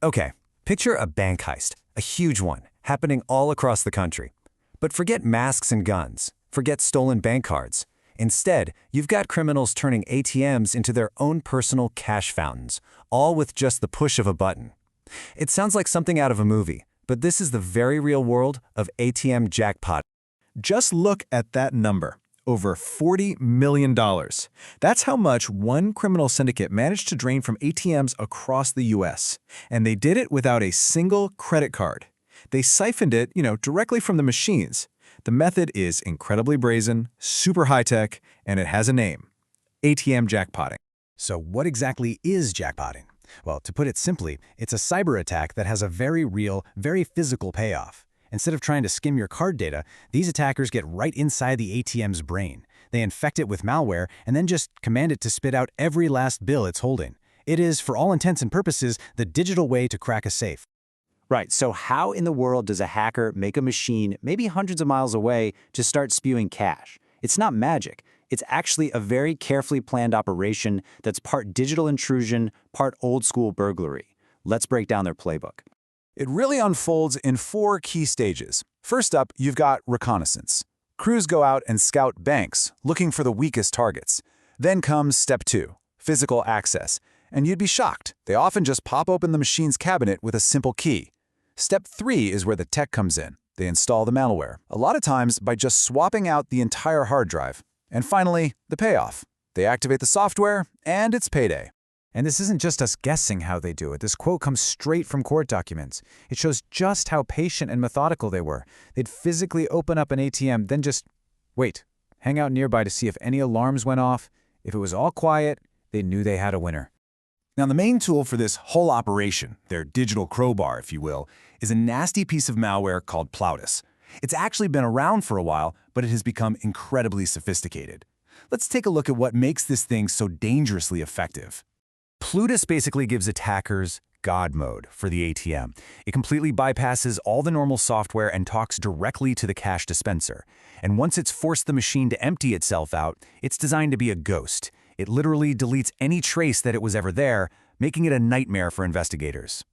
Okay, picture a bank heist, a huge one, happening all across the country. But forget masks and guns. Forget stolen bank cards. Instead, you've got criminals turning ATMs into their own personal cash fountains, all with just the push of a button. It sounds like something out of a movie, but this is the very real world of ATM jackpot. Just look at that number. Over $40 million. That's how much one criminal syndicate managed to drain from ATMs across the US. And they did it without a single credit card. They siphoned it, directly from the machines. The method is incredibly brazen, super high-tech, and it has a name: ATM jackpotting. So what exactly is jackpotting? Well, to put it simply, it's a cyber attack that has a very real, very physical payoff. Instead of trying to skim your card data, these attackers get right inside the ATM's brain. They infect it with malware and then just command it to spit out every last bill it's holding. It is, for all intents and purposes, the digital way to crack a safe. Right, so how in the world does a hacker make a machine, maybe hundreds of miles away, to start spewing cash? It's not magic. It's actually a very carefully planned operation that's part digital intrusion, part old-school burglary. Let's break down their playbook. It really unfolds in 4 key stages. First up, you've got reconnaissance. Crews go out and scout banks, looking for the weakest targets. Then comes step 2, physical access. And you'd be shocked. They often just pop open the machine's cabinet with a simple key. Step 3 is where the tech comes in. They install the malware, a lot of times by just swapping out the entire hard drive. And finally, the payoff. They activate the software, and it's payday. And this isn't just us guessing how they do it. This quote comes straight from court documents. It shows just how patient and methodical they were. They'd physically open up an ATM, then just wait, hang out nearby to see if any alarms went off. If it was all quiet, they knew they had a winner. Now, the main tool for this whole operation, their digital crowbar, if you will, is a nasty piece of malware called Plutus. It's actually been around for a while, but it has become incredibly sophisticated. Let's take a look at what makes this thing so dangerously effective. Plutus basically gives attackers God mode for the ATM. It completely bypasses all the normal software and talks directly to the cash dispenser. And once it's forced the machine to empty itself out, it's designed to be a ghost. It literally deletes any trace that it was ever there, making it a nightmare for investigators.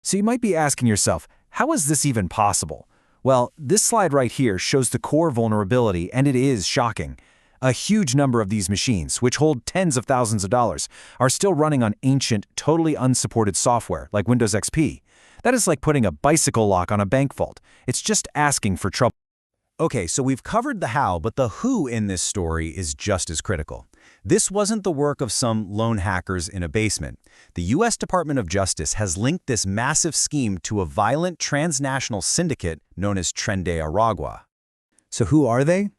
So you might be asking yourself, how is this even possible? Well, this slide right here shows the core vulnerability, and it is shocking. A huge number of these machines, which hold tens of thousands of dollars, are still running on ancient, totally unsupported software like Windows XP. That is like putting a bicycle lock on a bank vault. It's just asking for trouble. Okay, so we've covered the how, but the who in this story is just as critical. This wasn't the work of some lone hackers in a basement. The U.S. Department of Justice has linked this massive scheme to a violent transnational syndicate known as Tren de Aragua. So who are they?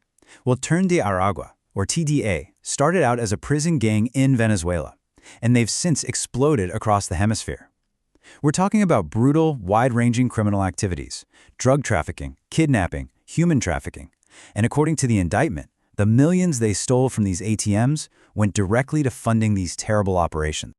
Well, Tren de Aragua, or TDA, started out as a prison gang in Venezuela, and they've since exploded across the hemisphere. We're talking about brutal, wide-ranging criminal activities: drug trafficking, kidnapping, human trafficking. And according to the indictment, the millions they stole from these ATMs went directly to funding these terrible operations.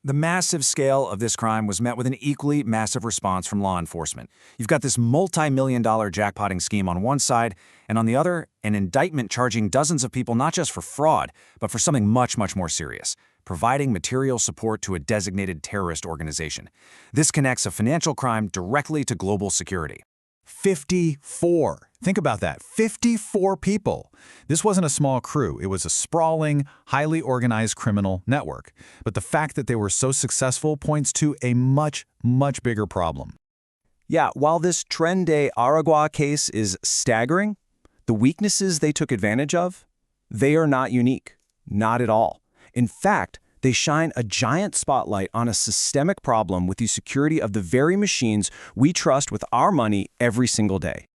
The massive scale of this crime was met with an equally massive response from law enforcement. You've got this multi-million-dollar jackpotting scheme on one side, and on the other, an indictment charging dozens of people not just for fraud, but for something much, much more serious: providing material support to a designated terrorist organization. This connects a financial crime directly to global security. 54. Think about that. 54 people. This wasn't a small crew. It was a sprawling, highly organized criminal network. But the fact that they were so successful points to a much, much bigger problem. Yeah, while this Tren de Aragua case is staggering, the weaknesses they took advantage of, they are not unique. Not at all. In fact, they shine a giant spotlight on a systemic problem with the security of the very machines we trust with our money every single day.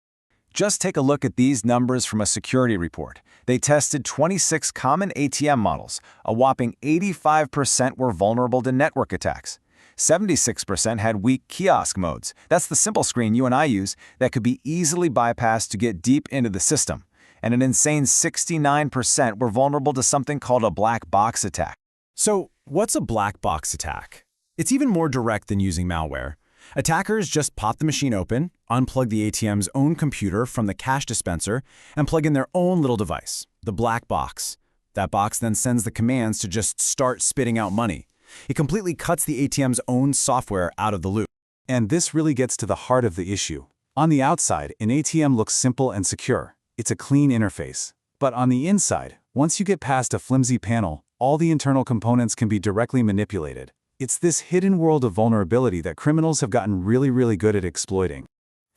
Just take a look at these numbers from a security report. They tested 26 common ATM models. A whopping 85% were vulnerable to network attacks. 76% had weak kiosk modes. That's the simple screen you and I use that could be easily bypassed to get deep into the system. And an insane 69% were vulnerable to something called a black box attack. So, what's a black box attack? It's even more direct than using malware. Attackers just pop the machine open, unplug the ATM's own computer from the cash dispenser, and plug in their own little device, the black box. That box then sends the commands to just start spitting out money. It completely cuts the ATM's own software out of the loop. And this really gets to the heart of the issue. On the outside, an ATM looks simple and secure. It's a clean interface. But on the inside, once you get past a flimsy panel, all the internal components can be directly manipulated. It's this hidden world of vulnerability that criminals have gotten really good at exploiting.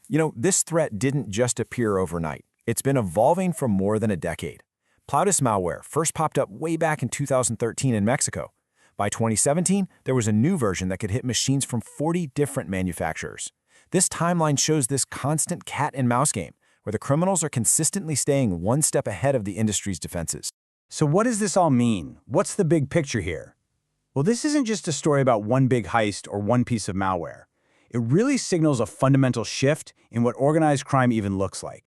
You know, this threat didn't just appear overnight. It's been evolving for more than a decade. Plutus malware first popped up way back in 2013 in Mexico. By 2017, there was a new version that could hit machines from 40 different manufacturers. This timeline shows this constant cat-and-mouse game, where the criminals are consistently staying one step ahead of the industry's defenses. So what does this all mean? What's the big picture here? Well, this isn't just a story about one big heist or one piece of malware. It really signals a fundamental shift in what organized crime even looks like.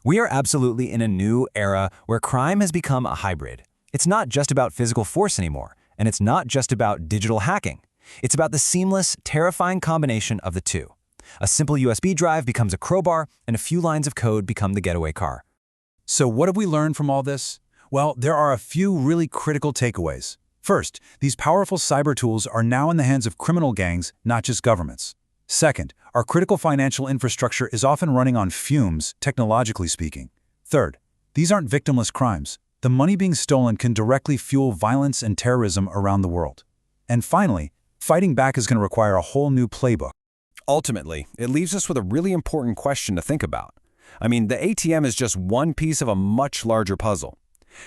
We are absolutely in a new era where crime has become a hybrid. It's not just about physical force anymore, and it's not just about digital hacking. It's about the seamless, terrifying combination of the two. A simple USB drive becomes a crowbar, and a few lines of code become the getaway car. So what have we learned from all this? Well, there are a few really critical takeaways. First, these powerful cyber tools are now in the hands of criminal gangs, not just governments. Second, our critical financial infrastructure is often running on fumes, technologically speaking. Third, these aren't victimless crimes. The money being stolen can directly fuel violence and terrorism around the world. And finally, fighting back is going to require a whole new playbook. Ultimately, it leaves us with a really important question to think about. I mean, the ATM is just one piece of a much larger puzzle.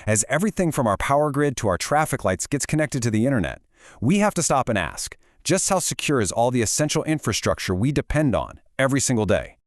As everything from our power grid to our traffic lights gets connected to the internet, we have to stop and ask, just how secure is all the essential infrastructure we depend on every single day?